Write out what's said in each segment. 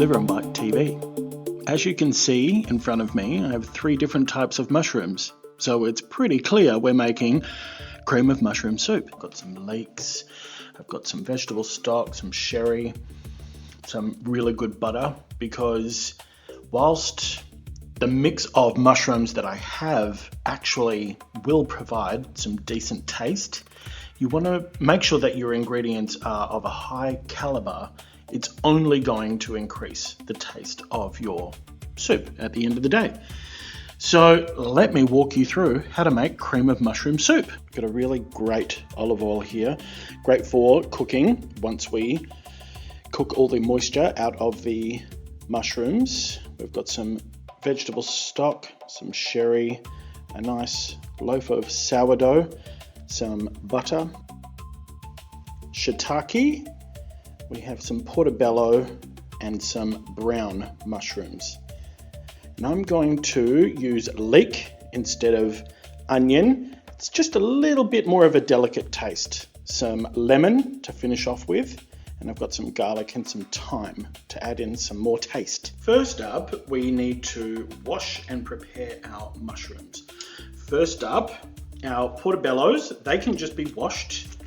Sliver and Bite TV. As you can see in front of me, I have 3 different types of mushrooms. So it's pretty clear we're making cream of mushroom soup. I've got some leeks, I've got some vegetable stock, some sherry, some really good butter, because whilst the mix of mushrooms that I have actually will provide some decent taste, you want to make sure that your ingredients are of a high caliber. It's only going to increase the taste of your soup at the end of the day. So let me walk you through how to make cream of mushroom soup. I've got a really great olive oil here, great for cooking once we cook all the moisture out of the mushrooms. We've got some vegetable stock, some sherry, a nice loaf of sourdough, some butter, shiitake, we have some portobello and some brown mushrooms. And I'm going to use leek instead of onion. It's just a little bit more of a delicate taste. Some lemon to finish off with, and I've got some garlic and some thyme to add in some more taste. First up, we need to wash and prepare our mushrooms. First up, our portobellos, they can just be washed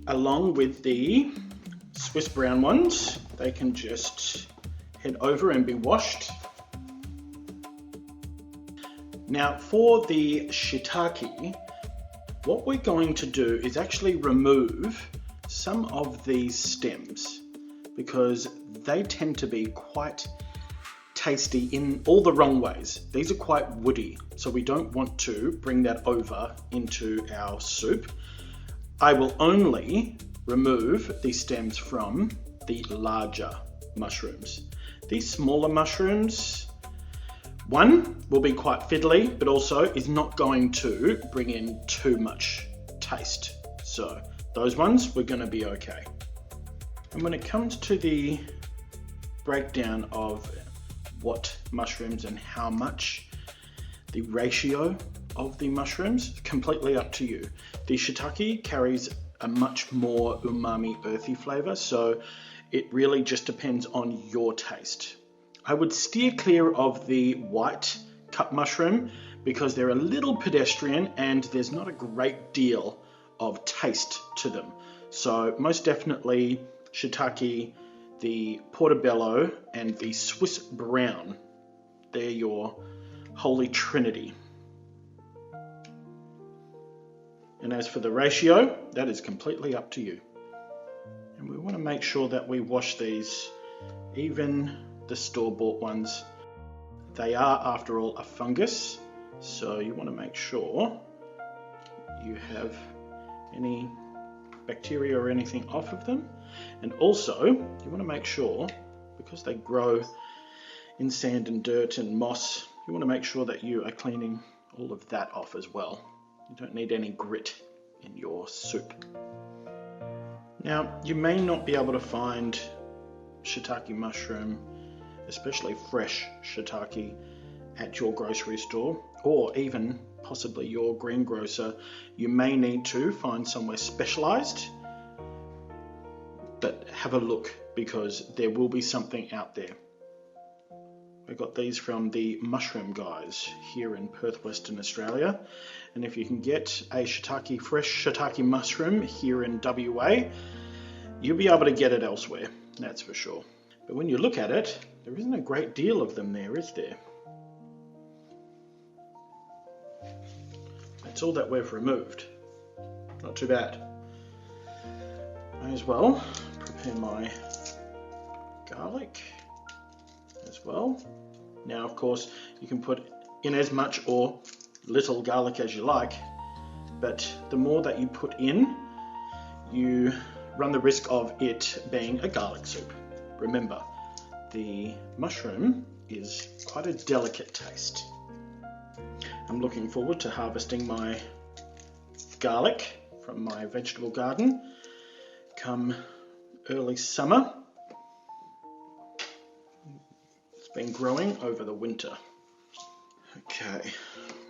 along with the Swiss brown ones. They can just head over and be washed. Now for the shiitake, what we're going to do is actually remove some of these stems because they tend to be quite tasty in all the wrong ways. These are quite woody, so we don't want to bring that over into our soup. I will only remove the stems from the larger mushrooms. These smaller mushrooms, one, will be quite fiddly, but also is not going to bring in too much taste. So those ones, we're going to be okay. And when it comes to the breakdown of what mushrooms and how much, the ratio of the mushrooms, completely up to you. The shiitake carries a much more umami, earthy flavor, so it really just depends on your taste. I would steer clear of the white cup mushroom because they're a little pedestrian and there's not a great deal of taste to them. So most definitely shiitake, the portobello and the Swiss brown, they're your holy trinity. And as for the ratio, that is completely up to you. And we want to make sure that we wash these, even the store-bought ones. They are, after all, a fungus, so you want to make sure you have any bacteria or anything off of them. And also, you want to make sure, because they grow in sand and dirt and moss, you want to make sure that you are cleaning all of that off as well. You don't need any grit in your soup. Now, you may not be able to find shiitake mushroom, especially fresh shiitake, at your grocery store, or even possibly your greengrocer. You may need to find somewhere specialized, but have a look because there will be something out there. I got these from the Mushroom Guys here in Perth, Western Australia. And if you can get a shiitake, fresh shiitake mushroom here in WA, you'll be able to get it elsewhere, that's for sure. But when you look at it, there isn't a great deal of them there, is there? That's all that we've removed. Not too bad. May as well prepare my garlic as well. Now, of course, you can put in as much or little garlic as you like, but the more that you put in, you run the risk of it being a garlic soup. Remember, the mushroom is quite a delicate taste. I'm looking forward to harvesting my garlic from my vegetable garden come early summer. It's been growing over the winter. Okay,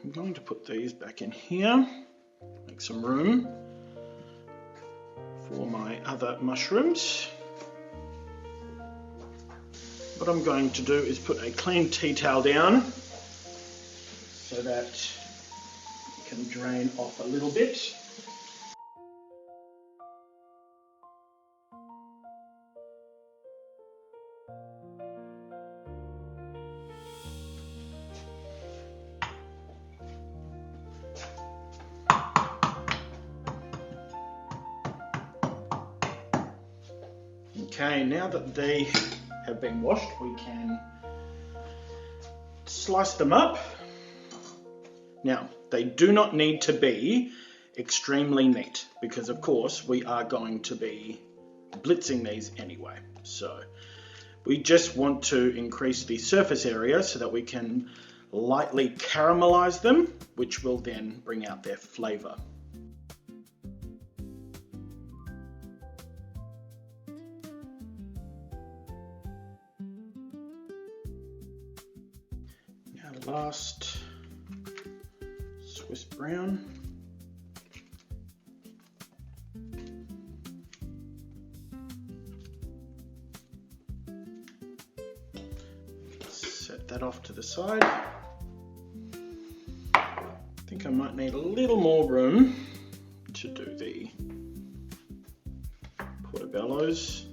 I'm going to put these back in here, make some room for my other mushrooms. what I'm going to do is put a clean tea towel down so that it can drain off a little bit. Okay, now that they have been washed, we can slice them up. Now, they do not need to be extremely neat because, of course, we are going to be blitzing these anyway. So we just want to increase the surface area so that we can lightly caramelize them, which will then bring out their flavour. Last Swiss brown. Set that off to the side. I think I might need a little more room to do the portobellos.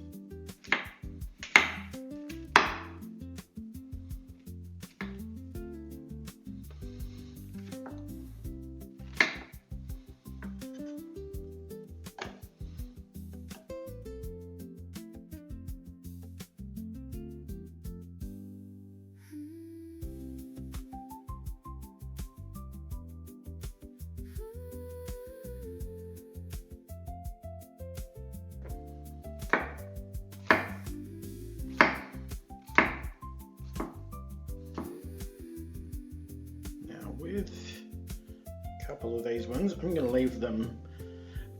With a couple of these ones, I'm going to leave them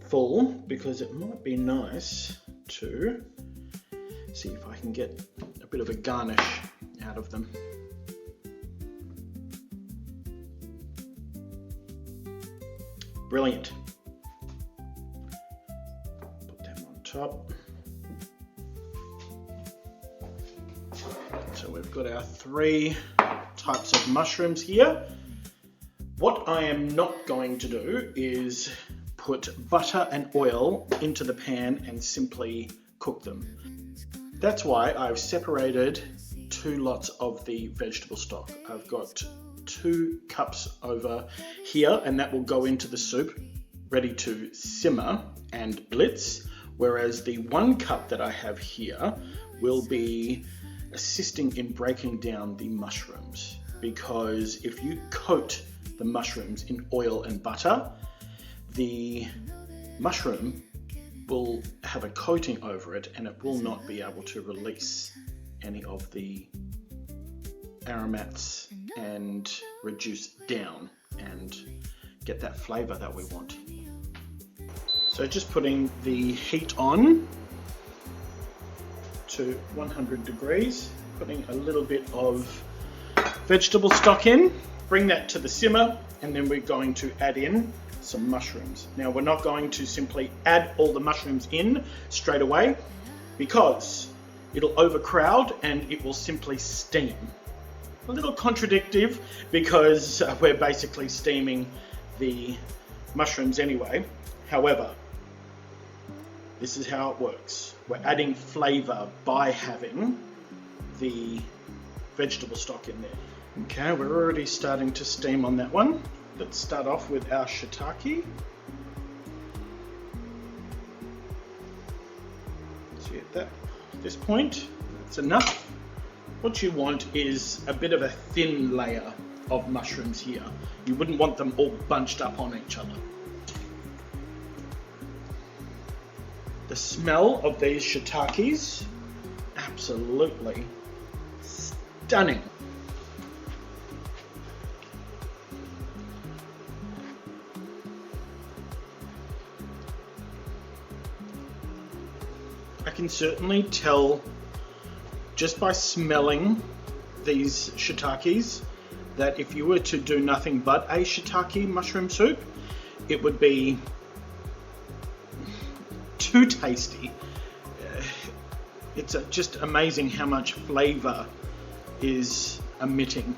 full because it might be nice to see if I can get a bit of a garnish out of them. Brilliant. Put them on top. So we've got our 3 types of mushrooms here. What I am not going to do is put butter and oil into the pan and simply cook them. That's why I've separated 2 lots of the vegetable stock. I've got 2 cups over here, and that will go into the soup ready to simmer and blitz, whereas the 1 cup that I have here will be assisting in breaking down the mushrooms, because if you coat the mushrooms in oil and butter, the mushroom will have a coating over it and it will not be able to release any of the aromats and reduce down and get that flavour that we want. So just putting the heat on to 100 degrees, putting a little bit of vegetable stock in. Bring that to the simmer, and then we're going to add in some mushrooms. Now, we're not going to simply add all the mushrooms in straight away because it'll overcrowd and it will simply steam. A little contradictive because we're basically steaming the mushrooms anyway. However, this is how it works. We're adding flavour by having the vegetable stock in there. Okay, we're already starting to steam on that one. Let's start off with our shiitake. See at this point, that's enough. What you want is a bit of a thin layer of mushrooms here. You wouldn't want them all bunched up on each other. The smell of these shiitakes, absolutely stunning. I can certainly tell just by smelling these shiitakes that if you were to do nothing but a shiitake mushroom soup, it would be too tasty. It's just amazing how much flavour is emitting.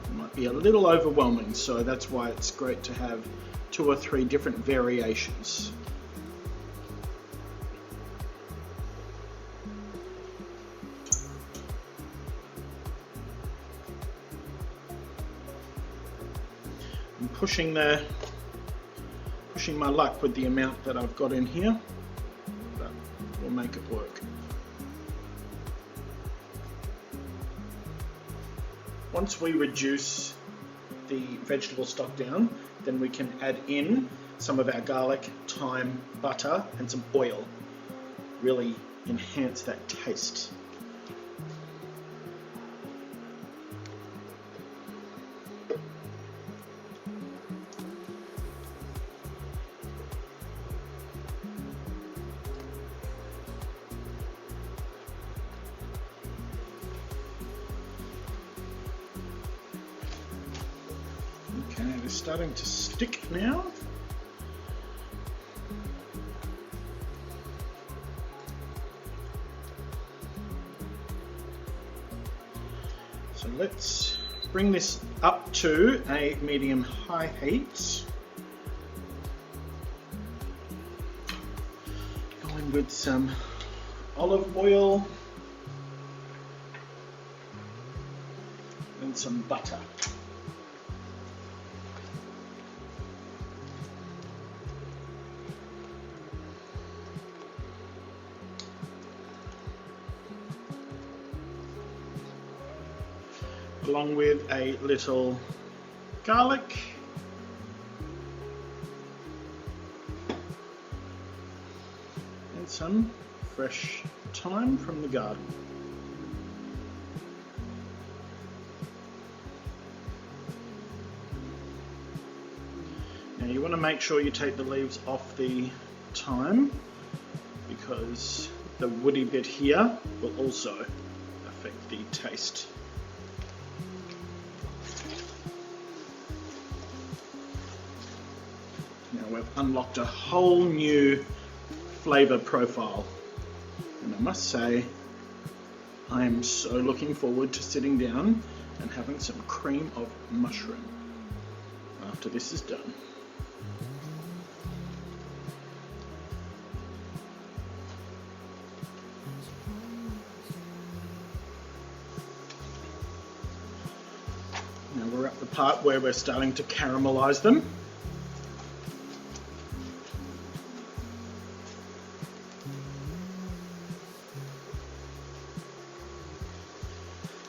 It might be a little overwhelming, so that's why it's great to have 2 or 3 different variations. I'm pushing my luck with the amount that I've got in here, but we'll make it work. Once we reduce the vegetable stock down, then we can add in some of our garlic, thyme, butter and some oil. Really enhance that taste. Okay, they're starting to stick now. So let's bring this up to a medium-high heat. Go in with some olive oil and some butter. Along with a little garlic, and some fresh thyme from the garden. Now you want to make sure you take the leaves off the thyme, because the woody bit here will also affect the taste. Now we've unlocked a whole new flavour profile, and I must say I am so looking forward to sitting down and having some cream of mushroom after this is done. Now we're at the part where we're starting to caramelise them.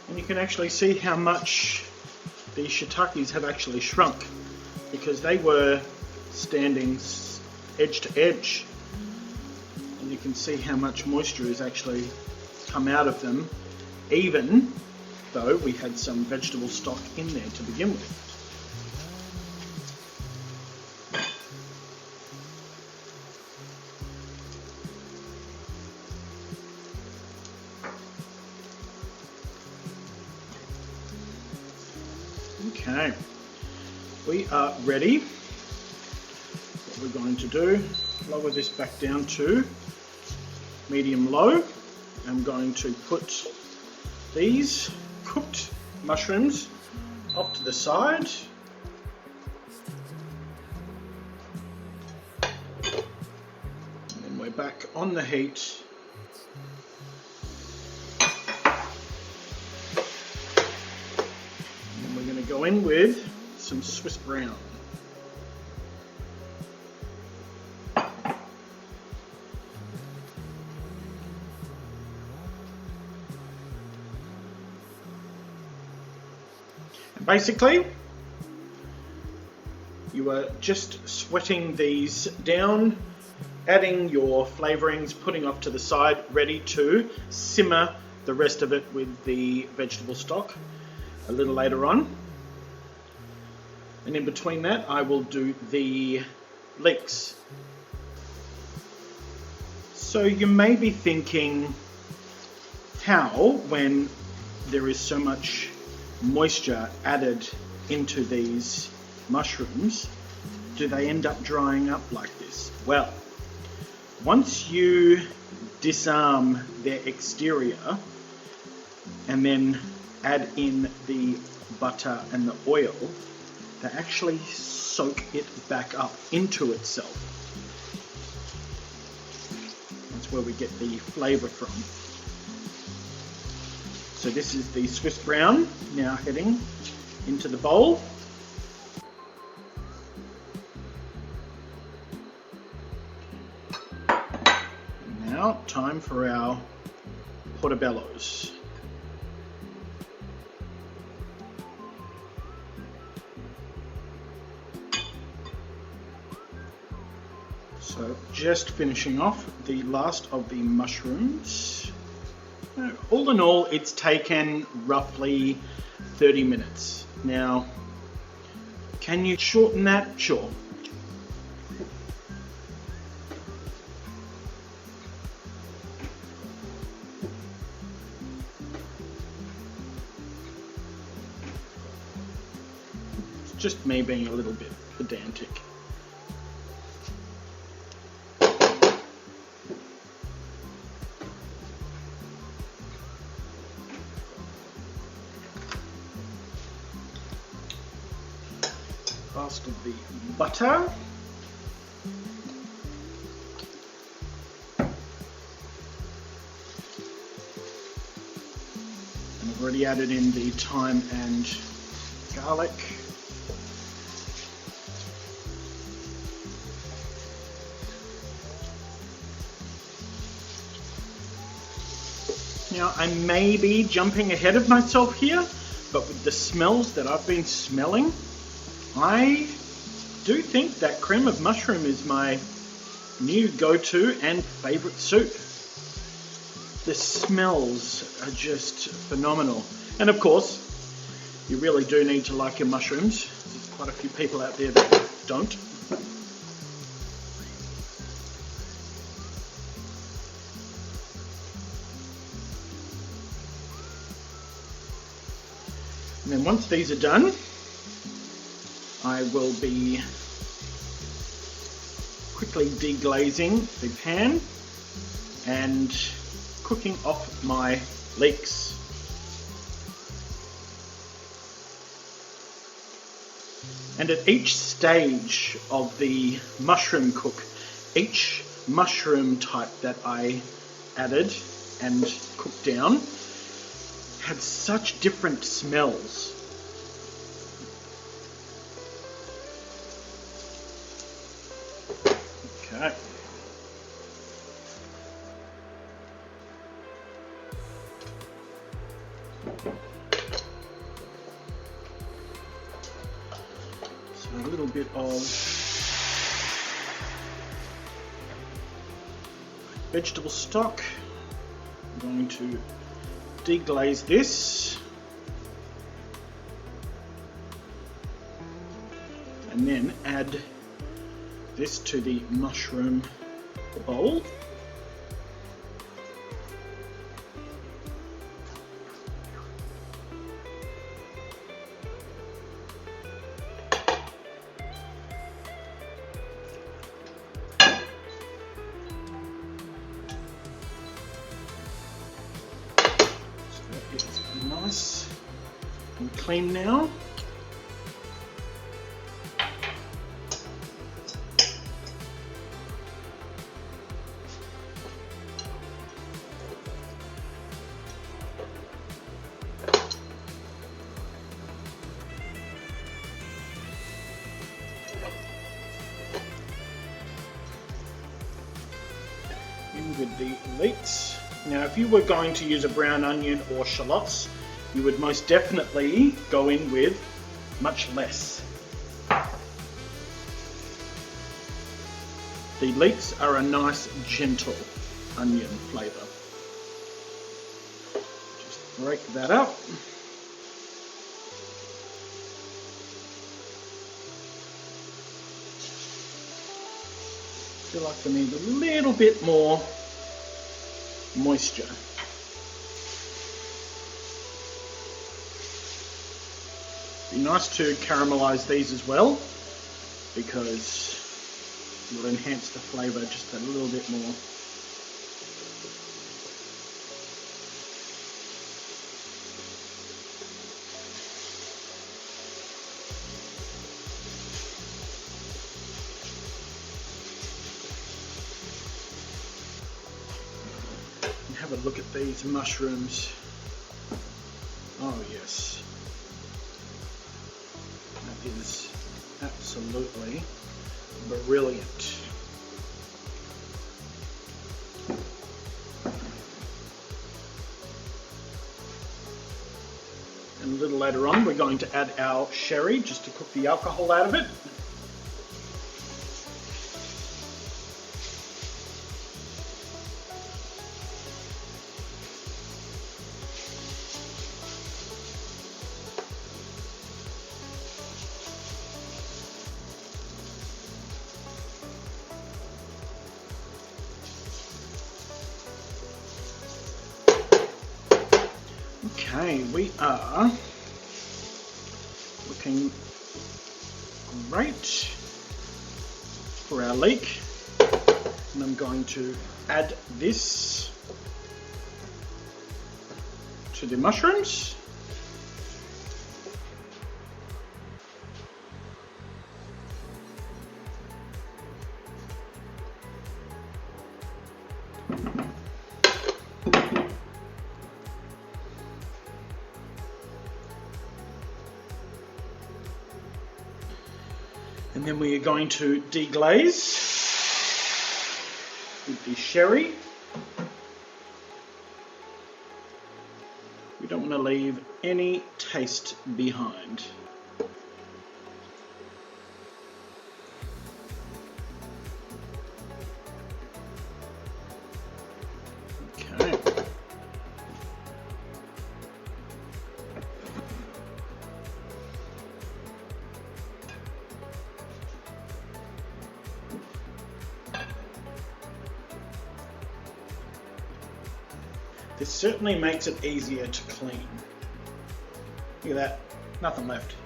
And you can actually see how much the shiitakes have actually shrunk, because they were standing edge to edge, and you can see how much moisture has actually come out of them, even though we had some vegetable stock in there to begin with. Okay, we are ready. What we're going to do, lower this back down to medium-low. I'm going to put these cooked mushrooms off to the side. And then we're back on the heat. Go in with some Swiss brown. And basically, you are just sweating these down, adding your flavourings, putting off to the side, ready to simmer the rest of it with the vegetable stock a little later on. And in between that, I will do the leeks. So you may be thinking, how, when there is so much moisture added into these mushrooms, do they end up drying up like this? Well, once you disarm their exterior and then add in the butter and the oil, they actually soak it back up into itself. That's where we get the flavour from. So this is the Swiss brown now heading into the bowl. Now time for our portobellos. So just finishing off the last of the mushrooms. All in all, it's taken roughly 30 minutes. Now, can you shorten that? Sure. It's just me being a little bit pedantic. Last of the butter. And I've already added in the thyme and garlic. Now I may be jumping ahead of myself here, but with the smells that I've been smelling, I do think that cream of mushroom is my new go-to and favourite soup. The smells are just phenomenal. And of course, you really do need to like your mushrooms. There's quite a few people out there that don't. And then once these are done, I will be quickly deglazing the pan and cooking off my leeks. And at each stage of the mushroom cook, each mushroom type that I added and cooked down had such different smells. Okay. So a little bit of vegetable stock. I'm going to deglaze this and then add this to the mushroom bowl. Nice and clean now. In with the leeks. Now, if you were going to use a brown onion or shallots, you would most definitely go in with much less. The leeks are a nice, gentle onion flavour. Just break that up. I feel like I need a little bit more moisture. Be nice to caramelize these as well, because it will enhance the flavour just a little bit more. have a look at these mushrooms. Oh yes, that is absolutely brilliant. And a little later on we're going to add our sherry just to cook the alcohol out of it. Okay, we are looking great for our leek, and I'm going to add this to the mushrooms. And then we are going to deglaze with the sherry. We don't want to leave any taste behind. Okay. This certainly makes it easier to clean. Look at that, nothing left.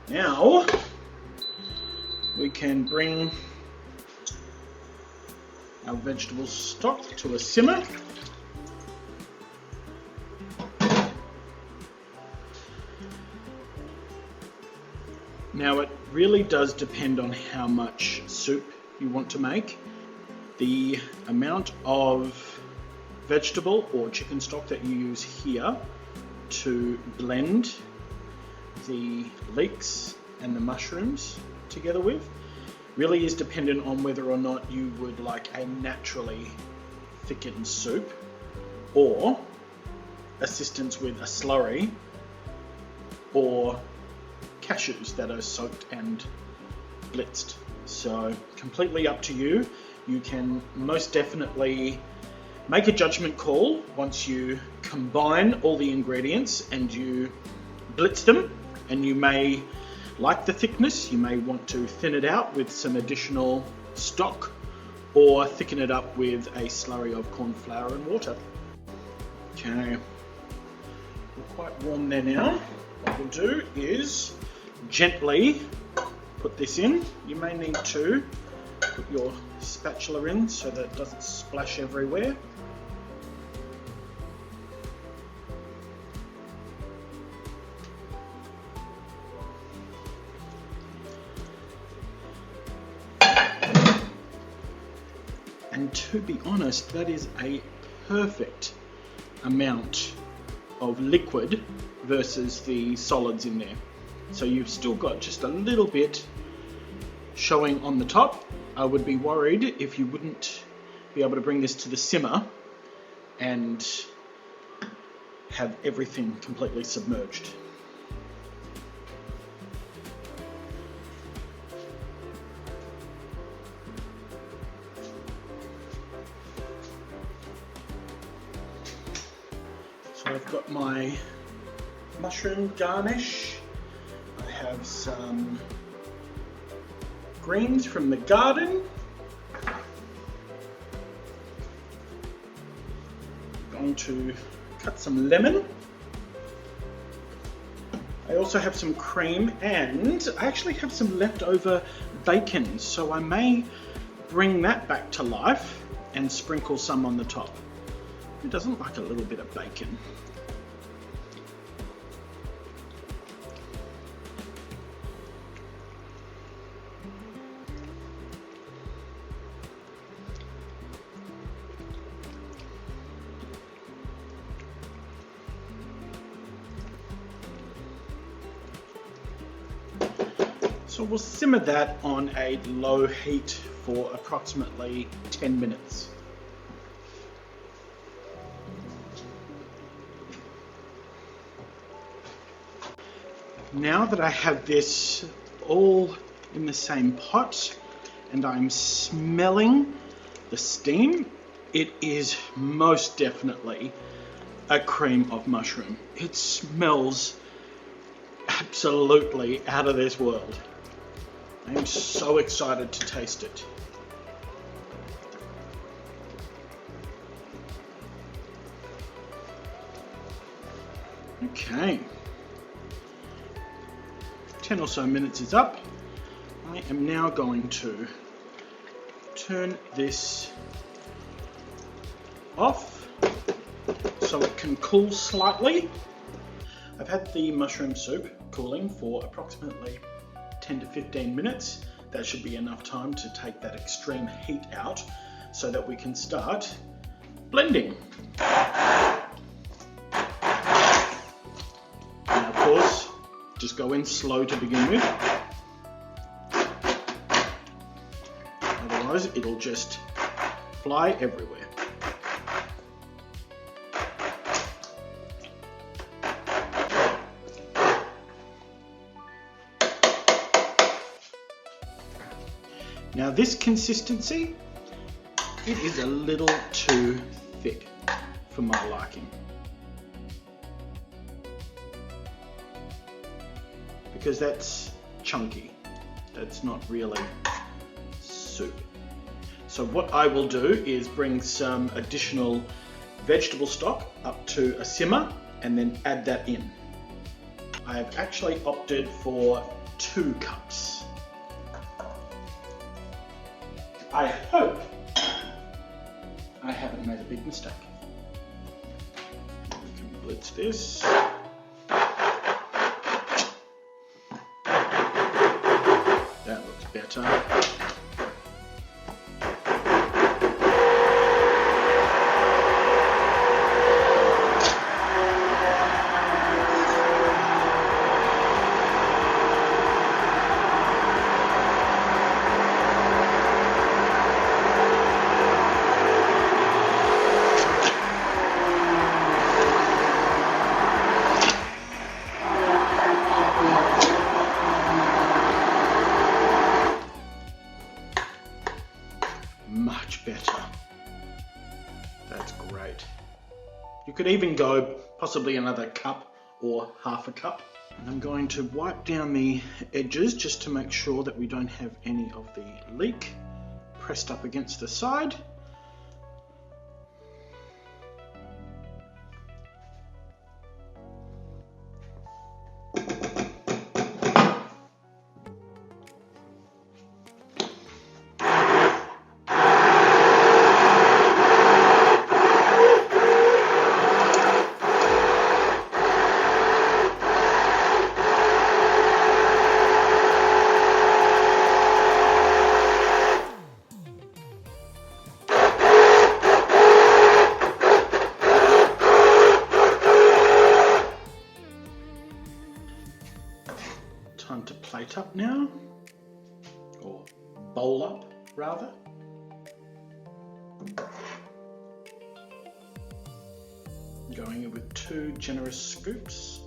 Now we can bring our vegetable stock to a simmer. Now it really does depend on how much soup you want to make. The amount of vegetable or chicken stock that you use here to blend the leeks and the mushrooms together with really is dependent on whether or not you would like a naturally thickened soup or assistance with a slurry or cashews that are soaked and blitzed. So completely up to you. You can most definitely make a judgment call once you combine all the ingredients and you blitz them, and you may like the thickness, you may want to thin it out with some additional stock or thicken it up with a slurry of corn flour and water. Okay, we're quite warm there now. What we'll do is gently put this in. You may need to put your spatula in so that it doesn't splash everywhere. And to be honest, that is a perfect amount of liquid versus the solids in there. So you've still got just a little bit showing on the top. I would be worried if you wouldn't be able to bring this to the simmer and have everything completely submerged. So I've got my mushroom garnish. I have some greens from the garden. Going to cut some lemon. I also have some cream, and I actually have some leftover bacon, so I may bring that back to life and sprinkle some on the top. Who doesn't like a little bit of bacon? So we'll simmer that on a low heat for approximately 10 minutes. Now that I have this all in the same pot and I'm smelling the steam, it is most definitely a cream of mushroom. It smells absolutely out of this world. I am so excited to taste it. Okay. 10 or so minutes is up. I am now going to turn this off so it can cool slightly. I've had the mushroom soup cooling for approximately 10 to 15 minutes. That should be enough time to take that extreme heat out so that we can start blending. Now, of course, just go in slow to begin with. Otherwise, it'll just fly everywhere. Now this consistency, it is a little too thick for my liking. Because that's chunky, that's not really soup. So what I will do is bring some additional vegetable stock up to a simmer and then add that in. I have actually opted for 2 cups. I hope I haven't made a big mistake. We can blitz this. That looks better. Much better. That's great. You could even go possibly another cup or half a cup. And I'm going to wipe down the edges just to make sure that we don't have any of the leek pressed up against the side. Time to plate up now, or bowl up rather. Going in with 2 generous scoops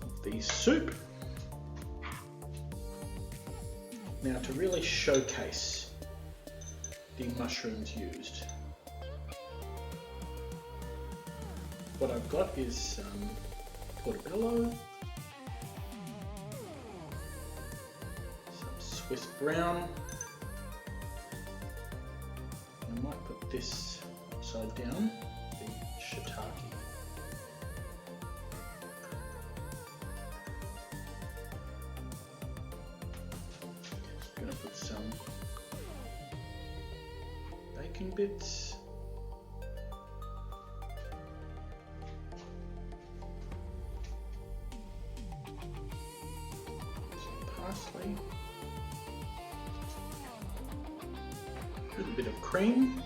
of the soup. Now to really showcase the mushrooms used, what I've got is some portobello, Swiss brown. I might put this upside down, the shiitake. I'm going to put some bacon bits. Some parsley. A little bit of cream.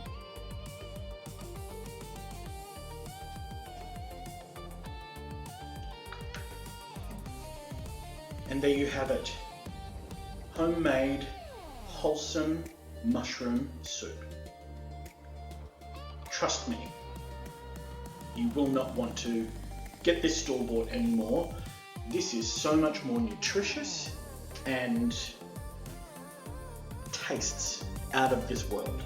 And there you have it. homemade, wholesome mushroom soup. Trust me, you will not want to get this store-bought anymore. This is so much more nutritious and tastes out of this world.